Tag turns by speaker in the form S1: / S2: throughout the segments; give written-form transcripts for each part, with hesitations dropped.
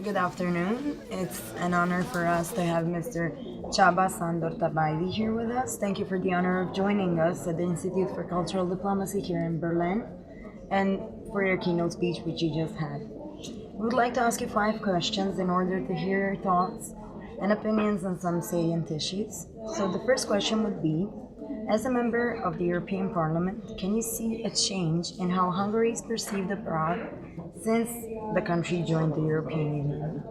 S1: Good afternoon. It's an honor for us to have Mr. Csaba Sándor Tabajdi here with us. Thank you for the honor of joining us at the Institute for Cultural Diplomacy here in Berlin and for your keynote speech which you just had. We would like to ask you 5 questions in order to hear your thoughts and opinions on some salient issues. So the first question would be, as a member of the European Parliament, can you see a change in how Hungary is perceived abroad since the country joined the European Union?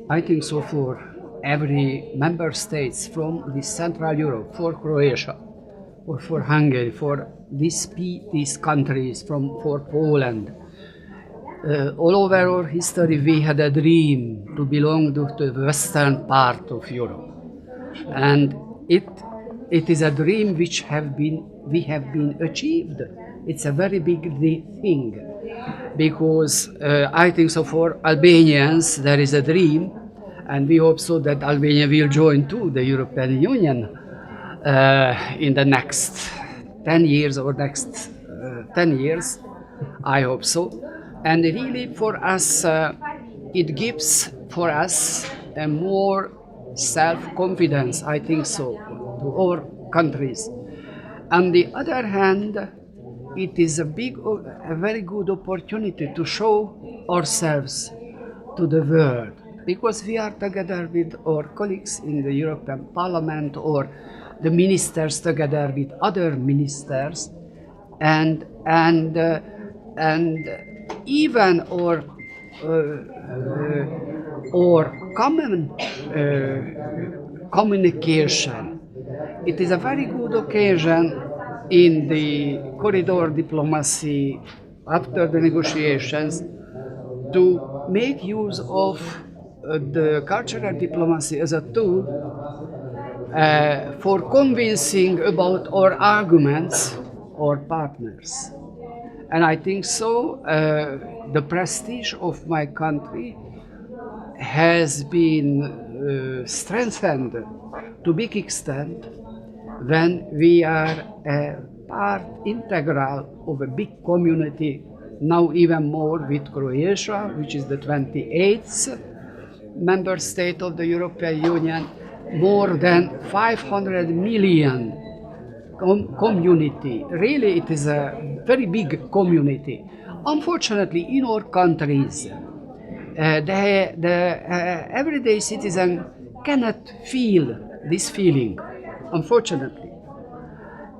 S2: I think so for every member states from the Central Europe, for Croatia, or for Hungary, for these countries, for Poland. All over our history we had a dream to belong to the western part of Europe. And it is a dream which we have been achieved. It's a very big thing, because I think so for Albanians there is a dream, and we hope so that Albania will join too the European Union in the next 10 years or next 10 years, I hope so. And really for us, it gives for us a more self-confidence, I think so, to our countries. On the other hand, it is a very good opportunity to show ourselves to the world, because we are together with our colleagues in the European Parliament, or the ministers together with other ministers, and even our common communication. It is a very good occasion in the corridor diplomacy after the negotiations to make use of the cultural diplomacy as a tool for convincing about our arguments or partners. And I think so the prestige of my country has been strengthened to big extent when we are a part integral of a big community, now even more with Croatia, which is the 28th member state of the European Union, more than 500 million community. Really, it is a very big community. Unfortunately, in our countries, the everyday citizen cannot feel this feeling, unfortunately.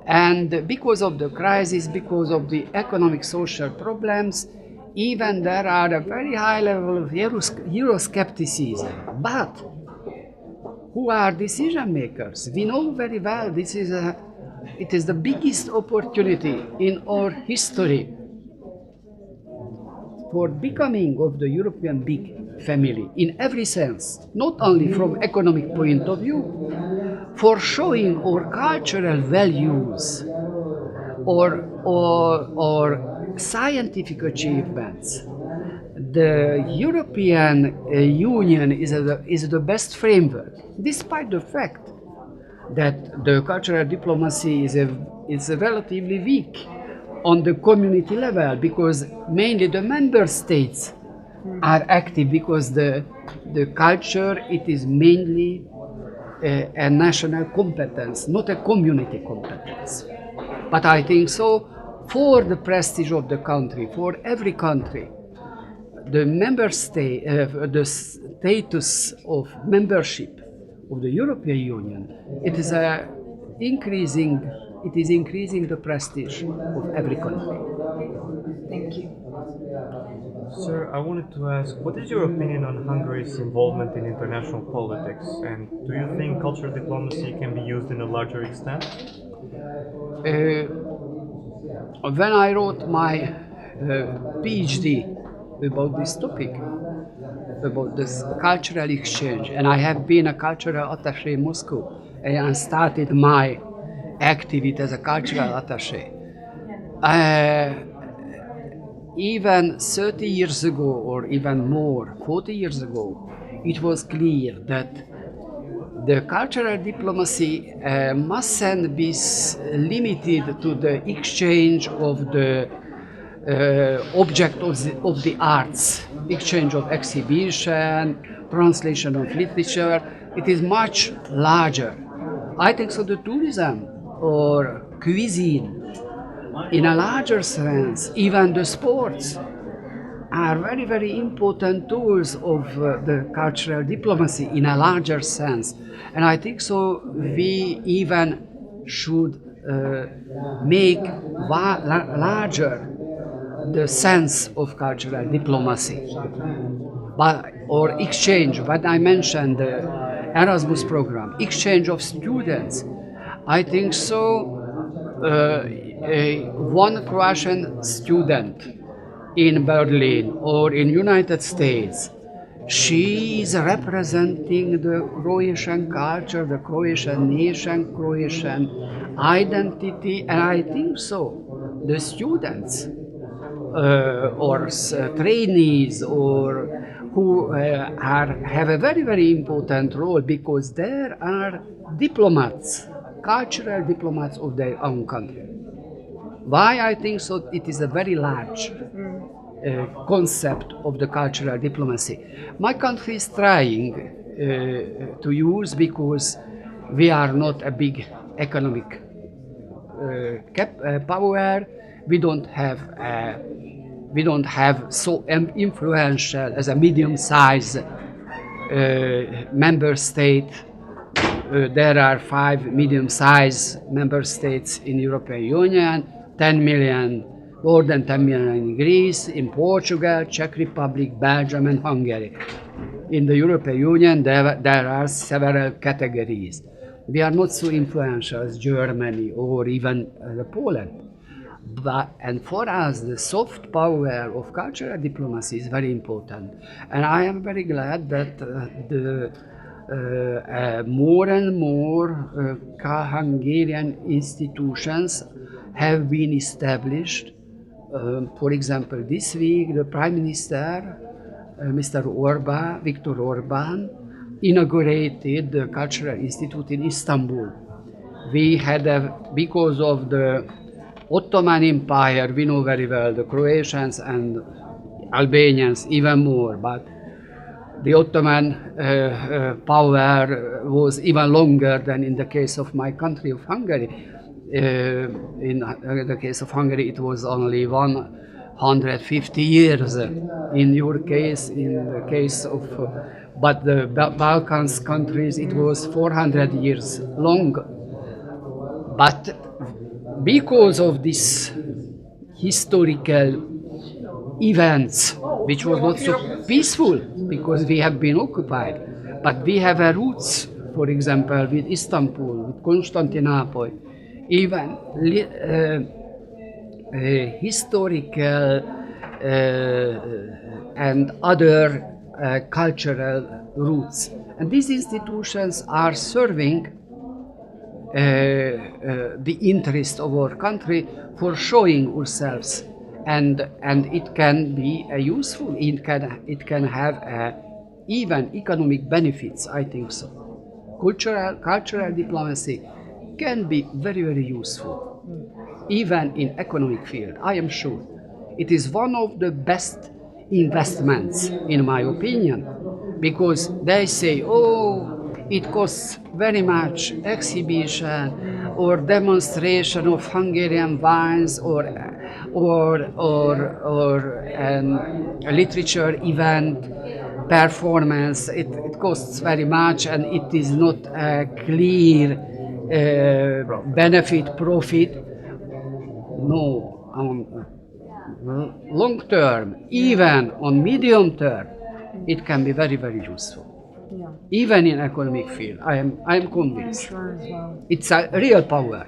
S2: And because of the crisis, because of the economic social problems, even there are a very high level of Euroscepticism. But who are decision makers? We know very well it is the biggest opportunity in our history for becoming of the European big family in every sense, not only from economic point of view, for showing our cultural values or scientific achievements. The European Union is the best framework, despite the fact that the cultural diplomacy is relatively weak on the community level, because mainly the member states are active, because the culture, it is mainly a national competence, not a community competence. But I think so for the prestige of the country, for every country, the member state, the status of membership of the European Union, it is increasing the prestige of every country.
S1: Thank you.
S3: Sir, I wanted to ask, what is your opinion on Hungary's involvement in international politics, and do you think cultural diplomacy can be used in a larger extent?
S2: When I wrote my PhD about this topic, about this cultural exchange, and I have been a cultural attaché in Moscow, and I started my activity as a cultural attaché. Even 30 years ago, or even more, 40 years ago, it was clear that the cultural diplomacy mustn't be limited to the exchange of the object of the arts, exchange of exhibition, translation of literature. It is much larger. I think so. The tourism or cuisine, in a larger sense, even the sports, are very, very important tools of the cultural diplomacy in a larger sense. And I think so we even should make larger the sense of cultural diplomacy. Or exchange, what I mentioned, the Erasmus program, exchange of students. I think so one Croatian student in Berlin or in United States, she is representing the Croatian culture, the Croatian nation, Croatian identity, and I think so the students or trainees or who have a very, very important role because there are diplomats, cultural diplomats of their own country. Why I think so? It is a very large concept of the cultural diplomacy. My country is trying to use because we are not a big economic power. We don't have so influential as a medium-sized member state. There are 5 medium-sized member states in European Union, 10 million, more than 10 million in Greece, in Portugal, Czech Republic, Belgium, and Hungary. In the European Union, there are several categories. We are not so influential as Germany or even Poland. And for us, the soft power of cultural diplomacy is very important. And I am very glad that more and more Hungarian institutions have been established. For example, this week the Prime Minister, Mr. Viktor Orbán, inaugurated the Cultural Institute in Istanbul. We had, because of the Ottoman Empire, we know very well the Croatians and Albanians even more, but the Ottoman power was even longer than in the case of my country of Hungary. In the case of Hungary, it was only 150 years. In your case, in the case of, but the Balkans countries, it was 400 years long. But because of these historical events, which was not so peaceful, because we have been occupied, but we have a roots, for example, with Istanbul, with Constantinople, even historical and other cultural roots. And these institutions are serving the interest of our country for showing ourselves, and it can be useful. It can have even economic benefits. I think so. Cultural diplomacy can be very, very useful, even in economic field. I am sure it is one of the best investments, in my opinion, because they say, oh, it costs very much exhibition or demonstration of Hungarian wines or a literature event performance. It costs very much, and it is not a clear benefit profit. No, long term, even on medium term, it can be very, very useful. Yeah. Even in economic field, I am convinced. I'm sure as well. It's a real power,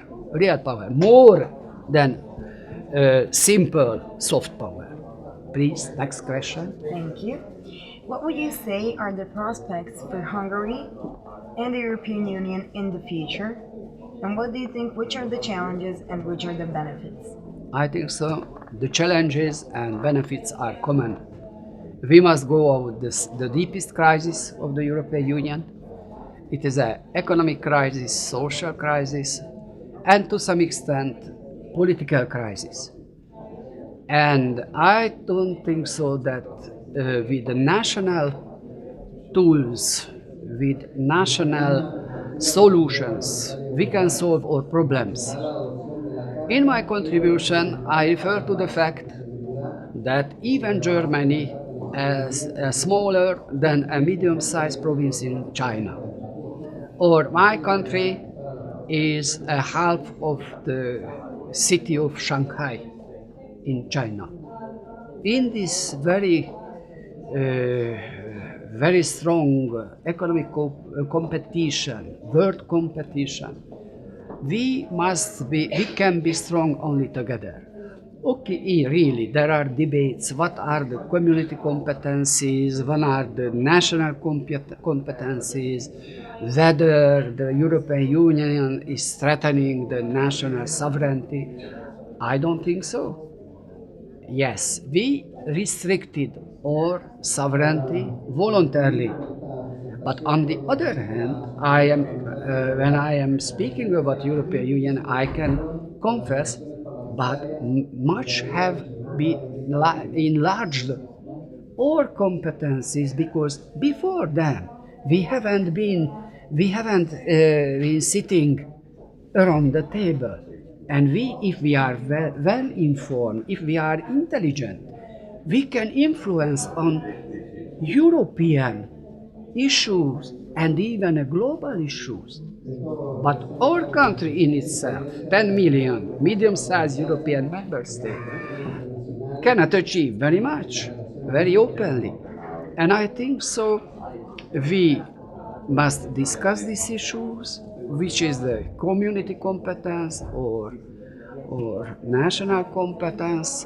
S2: more than simple soft power. Please, next question.
S1: Thank you. What would you say are the prospects for Hungary and the European Union in the future? And what do you think, which are the challenges and which are the benefits?
S2: I think so. The challenges and benefits are common. We must go out the deepest crisis of the European Union. It is an economic crisis, social crisis, and to some extent, political crisis. And I don't think so that with the national tools, with national solutions, we can solve all problems. In my contribution, I refer to the fact that even Germany is smaller than a medium-sized province in China, or my country is a half of the city of Shanghai in China. In this very strong economic competition, world competition, we can be strong only together. Okay, really, there are debates. What are the community competencies? What are the national competencies? Whether the European Union is threatening the national sovereignty? I don't think so. Yes, we restricted our sovereignty voluntarily. But on the other hand, when I am speaking about European Union, I can confess, but much have been enlarged our competencies, because before them we haven't been sitting around the table. And if we are well informed, if we are intelligent, we can influence on European issues and even global issues. But our country in itself, 10 million medium-sized European member state, cannot achieve very much, very openly. And I think so we must discuss these issues, which is the community competence or national competence.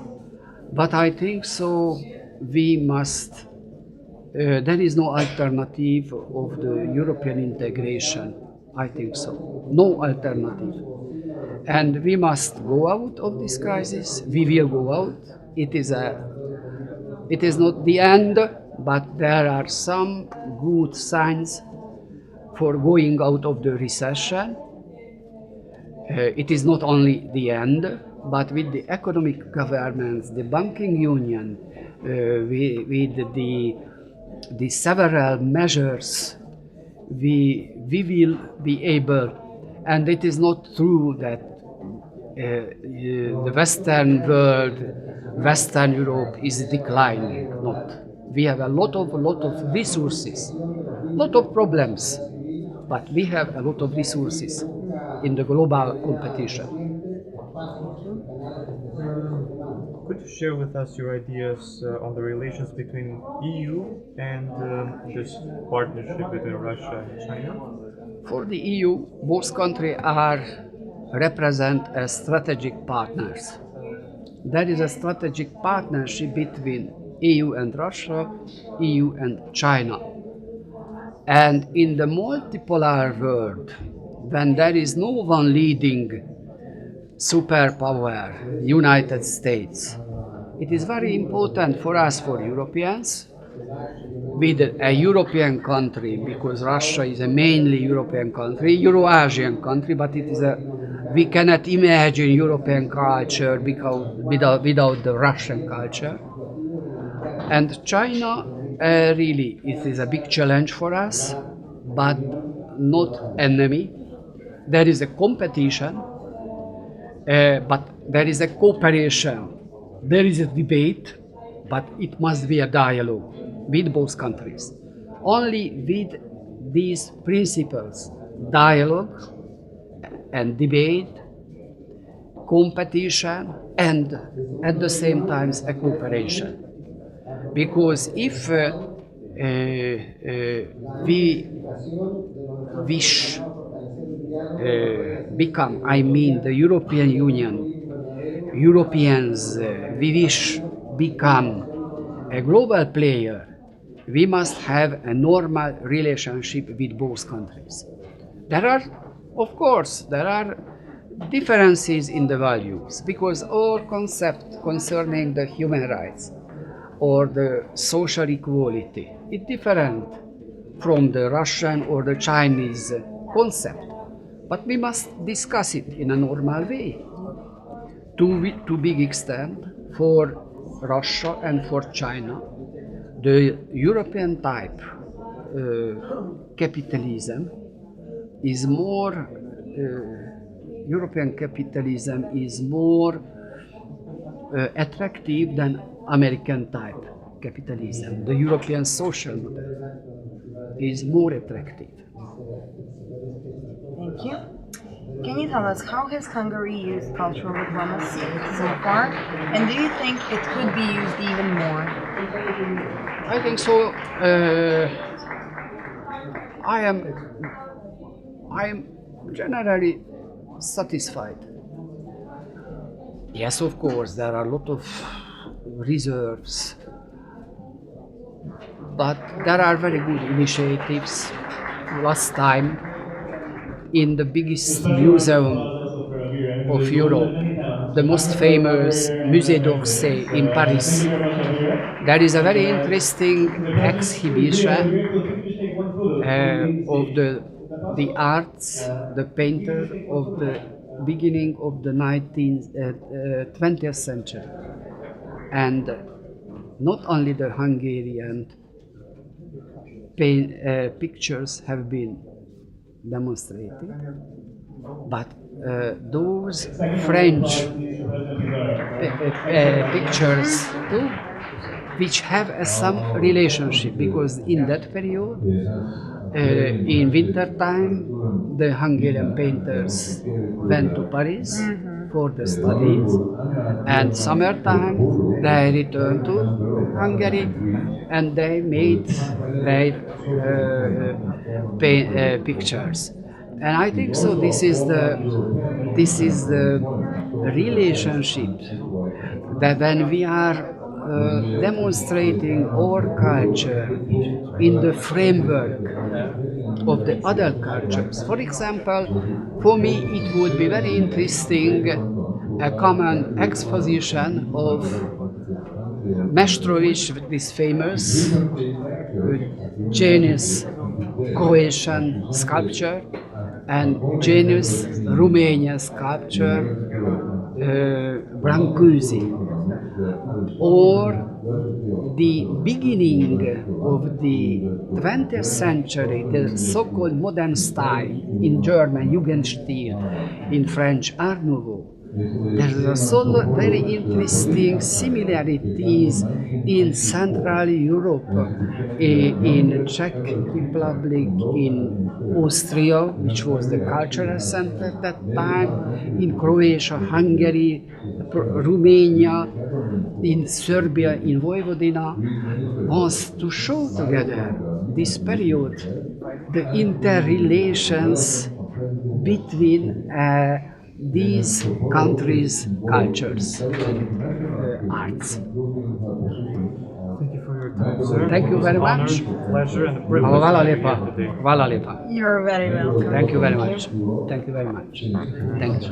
S2: But I think so we must, there is no alternative of the European integration. I think so. No alternative. And we must go out of this crisis. We will go out. It is not the end, but there are some good signs for going out of the recession. It is not only the end, but with the economic governance, the banking union, with the several measures, we will be able, and it is not true that the Western world, Western Europe is declining. Not. We have a lot of resources, lot of problems, but we have a lot of resources in the global competition.
S3: Could you share with us your ideas on the relations between EU and this partnership between Russia and China?
S2: For the EU, both countries represent as strategic partners. There is a strategic partnership between EU and Russia, EU and China. And in the multipolar world, when there is no one leading superpower, United States, it is very important for us, for Europeans, with a European country, because Russia is a mainly European country, Euro-Asian country, but we cannot imagine European culture without the Russian culture. And China, really, it is a big challenge for us, but not enemy. There is a competition, but there is a cooperation. There is a debate, but it must be a dialogue with both countries. Only with these principles, dialogue and debate, competition, and at the same time a cooperation. Because if we wish become, the European Union, Europeans, we wish become a global player, we must have a normal relationship with both countries. There are differences in the values, because all concepts concerning the human rights or the social equality is different from the Russian or the Chinese concept. But we must discuss it in a normal way. To big extent, for Russia and for China, the European type capitalism is more European capitalism is more attractive than American type capitalism. The European social model is more attractive.
S1: Thank you. Can you tell us how has Hungary used cultural diplomacy so far, and do you think it could be used even more?
S2: I think so. I am generally satisfied. Yes, of course, there are a lot of reserves, but there are very good initiatives. Last time, in the biggest museum of Europe, the most famous Musée d'Orsay in Paris, there is a very interesting exhibition of the arts, the painter of the beginning of the 20th century. And not only the Hungarian pictures have been demonstrated, but those French pictures too, which have some relationship, because in that period, in winter time, the Hungarian painters went to Paris for the studies, and summertime they returned to Hungary and they made their pictures. And I think so. This is the relationship that when we are demonstrating our culture in the framework of the other cultures. For example, for me it would be very interesting a common exposition of Mestrovich, this famous genius Croatian sculpture, and genius Romanian sculpture Brancusi, or the beginning of the 20th century, the so-called modern style in German, Jugendstil, in French, Art Nouveau. There are also very interesting similarities in Central Europe, in Czech Republic, in Austria, which was the cultural center at that time, in Croatia, Hungary, Romania, in Serbia, in Vojvodina, wants to show together this period, the interrelations between these countries' cultures and arts.
S3: Thank you for your time, sir.
S2: Thank you very much.
S3: Honor, pleasure, and a privilege
S2: Hvala
S3: to be
S2: lepa.
S3: here today.
S2: Hvala lepa.
S1: You're very welcome.
S2: Thank you very much. Thank you very much. Thank you.